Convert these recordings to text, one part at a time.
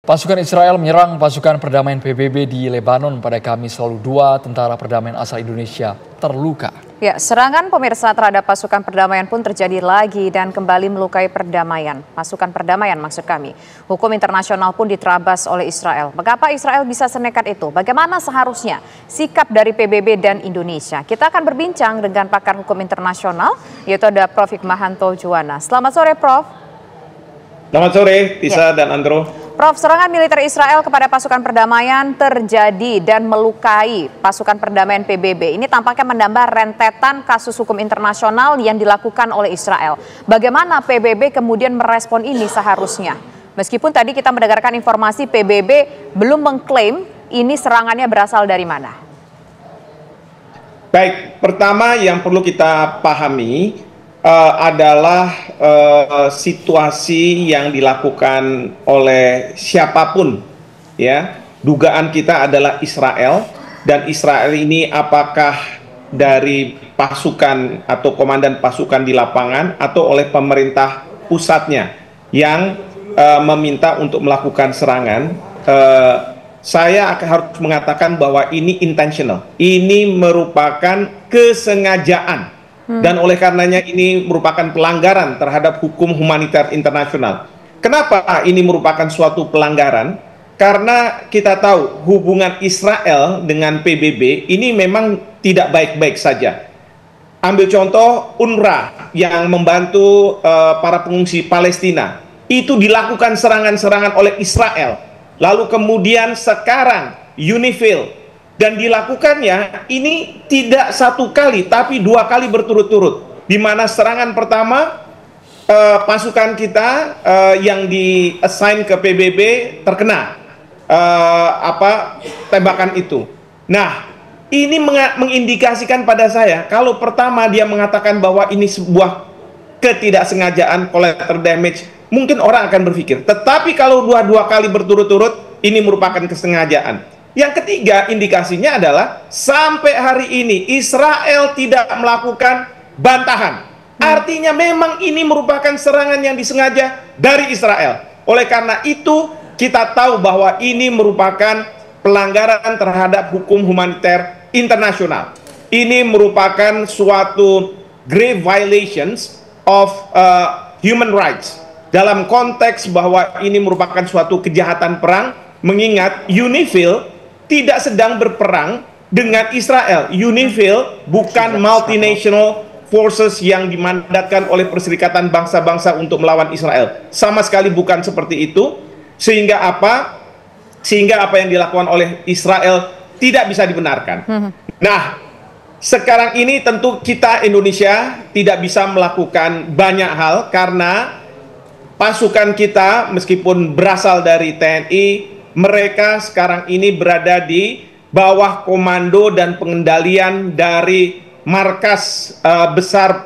Pasukan Israel menyerang pasukan perdamaian PBB di Lebanon pada Kamis lalu. 2 tentara perdamaian asal Indonesia terluka. Ya, serangan pemirsa terhadap pasukan perdamaian pun terjadi lagi dan kembali melukai perdamaian. Pasukan perdamaian maksud kami. Hukum internasional pun diterabas oleh Israel. Mengapa Israel bisa senekat itu? Bagaimana seharusnya sikap dari PBB dan Indonesia? Kita akan berbincang dengan pakar hukum internasional, yaitu ada Prof. Hikmahanto Juwana. Selamat sore, Prof. Selamat sore, Tisa dan Andro. Prof, serangan militer Israel kepada pasukan perdamaian terjadi dan melukai pasukan perdamaian PBB. Ini tampaknya menambah rentetan kasus hukum internasional yang dilakukan oleh Israel. Bagaimana PBB kemudian merespon ini seharusnya? Meskipun tadi kita mendengarkan informasi PBB belum mengklaim ini serangannya berasal dari mana. Baik, pertama yang perlu kita pahami adalah situasi yang dilakukan oleh siapapun, ya. Dugaan kita adalah Israel, dan Israel ini apakah dari pasukan atau komandan pasukan di lapangan atau oleh pemerintah pusatnya yang meminta untuk melakukan serangan. Saya harus mengatakan bahwa ini intentional, ini merupakan kesengajaan. Dan oleh karenanya ini merupakan pelanggaran terhadap hukum humaniter internasional. Kenapa ini merupakan suatu pelanggaran? Karena kita tahu hubungan Israel dengan PBB ini memang tidak baik-baik saja. Ambil contoh UNRWA yang membantu para pengungsi Palestina. Itu dilakukan serangan-serangan oleh Israel. Lalu kemudian sekarang UNIFIL. Dan dilakukannya ini tidak 1 kali, tapi 2 kali berturut-turut. Di mana serangan pertama, pasukan kita yang di-assign ke PBB terkena tembakan itu. Nah, ini mengindikasikan pada saya, kalau pertama dia mengatakan bahwa ini sebuah ketidaksengajaan, collateral damage, mungkin orang akan berpikir. Tetapi kalau 2 kali berturut-turut, ini merupakan kesengajaan. Yang ketiga, indikasinya adalah sampai hari ini Israel tidak melakukan bantahan. Artinya memang ini merupakan serangan yang disengaja dari Israel. Oleh karena itu, kita tahu bahwa ini merupakan pelanggaran terhadap hukum humaniter internasional. Ini merupakan suatu grave violations of human rights. Dalam konteks bahwa ini merupakan suatu kejahatan perang, mengingat UNIFIL tidak sedang berperang dengan Israel. UNIFIL bukan multinational forces yang dimandatkan oleh Perserikatan Bangsa-Bangsa untuk melawan Israel. Sama sekali bukan seperti itu. Sehingga apa? Sehingga apa yang dilakukan oleh Israel tidak bisa dibenarkan. Nah, sekarang ini tentu kita Indonesia tidak bisa melakukan banyak hal karena pasukan kita meskipun berasal dari TNI, mereka sekarang ini berada di bawah komando dan pengendalian dari markas besar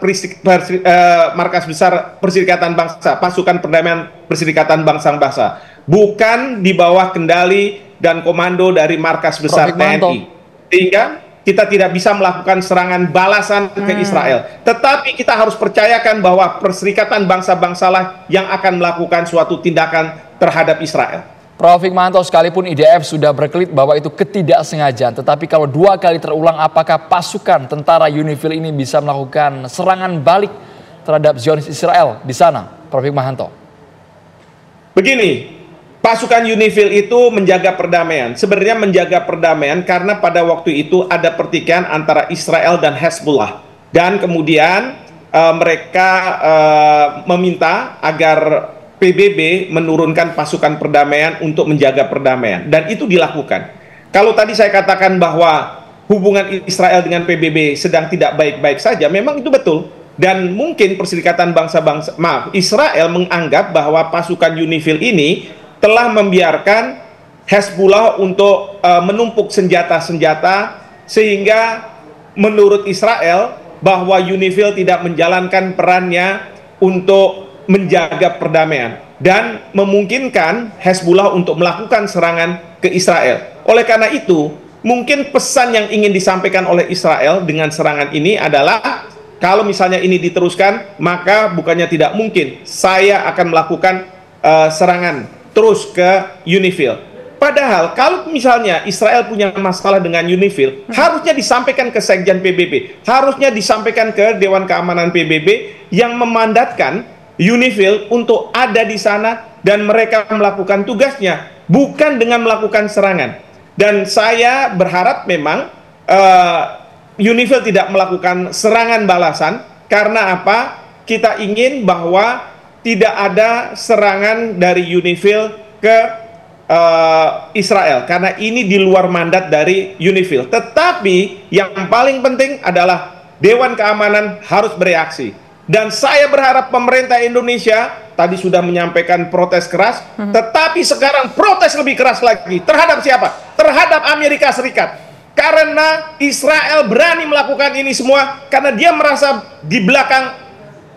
Perserikatan Bangsa, pasukan perdamaian Perserikatan Bangsa-Bangsa, bukan di bawah kendali dan komando dari markas besar TNI. Sehingga kita tidak bisa melakukan serangan balasan ke Israel. Tetapi kita harus percayakan bahwa Perserikatan Bangsa-Bangsa lah yang akan melakukan suatu tindakan terhadap Israel. Prof. Hikmahanto, sekalipun IDF sudah berkelit bahwa itu ketidaksengajaan, tetapi kalau 2 kali terulang, apakah pasukan tentara UNIFIL ini bisa melakukan serangan balik terhadap Zionis Israel di sana, Prof. Hikmahanto? Begini, pasukan UNIFIL itu menjaga perdamaian. Sebenarnya menjaga perdamaian karena pada waktu itu ada pertikaian antara Israel dan Hezbollah. Dan kemudian mereka meminta agar PBB menurunkan pasukan perdamaian untuk menjaga perdamaian. Dan itu dilakukan. Kalau tadi saya katakan bahwa hubungan Israel dengan PBB sedang tidak baik-baik saja, memang itu betul. Dan mungkin Perserikatan Bangsa-Bangsa, Israel menganggap bahwa pasukan UNIFIL ini telah membiarkan Hezbollah untuk menumpuk senjata-senjata, sehingga menurut Israel bahwa UNIFIL tidak menjalankan perannya untuk menjaga perdamaian dan memungkinkan Hezbollah untuk melakukan serangan ke Israel. Oleh karena itu, mungkin pesan yang ingin disampaikan oleh Israel dengan serangan ini adalah, kalau misalnya ini diteruskan, maka bukannya tidak mungkin saya akan melakukan serangan terus ke UNIFIL. Padahal kalau misalnya Israel punya masalah dengan UNIFIL, harusnya disampaikan ke Sekjen PBB, harusnya disampaikan ke Dewan Keamanan PBB yang memandatkan UNIFIL untuk ada di sana dan mereka melakukan tugasnya, bukan dengan melakukan serangan. Dan saya berharap memang UNIFIL tidak melakukan serangan balasan, karena apa? Kita ingin bahwa tidak ada serangan dari UNIFIL ke Israel, karena ini di luar mandat dari UNIFIL. Tetapi yang paling penting adalah Dewan Keamanan harus bereaksi. Dan saya berharap pemerintah Indonesia tadi sudah menyampaikan protes keras, tetapi sekarang protes lebih keras lagi. Terhadap siapa? Terhadap Amerika Serikat. Karena Israel berani melakukan ini semua karena dia merasa di belakang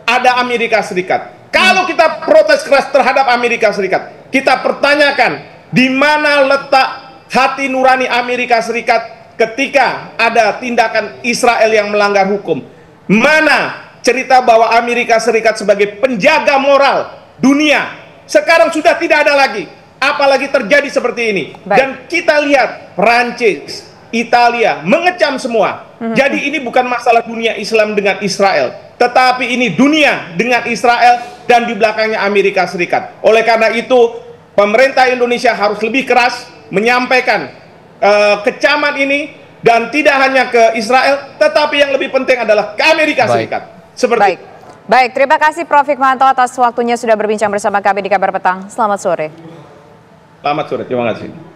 ada Amerika Serikat. Kalau kita protes keras terhadap Amerika Serikat, kita pertanyakan di mana letak hati nurani Amerika Serikat ketika ada tindakan Israel yang melanggar hukum? Mana cerita bahwa Amerika Serikat sebagai penjaga moral dunia? Sekarang sudah tidak ada lagi. Apalagi terjadi seperti ini. Dan kita lihat Prancis, Italia mengecam semua. Jadi ini bukan masalah dunia Islam dengan Israel, tetapi ini dunia dengan Israel dan di belakangnya Amerika Serikat. Oleh karena itu, pemerintah Indonesia harus lebih keras menyampaikan kecaman ini, dan tidak hanya ke Israel, tetapi yang lebih penting adalah ke Amerika Serikat. Seperti Baik, terima kasih Prof. Hikmahanto atas waktunya sudah berbincang bersama kami di Kabar Petang. Selamat sore. Selamat sore, terima kasih.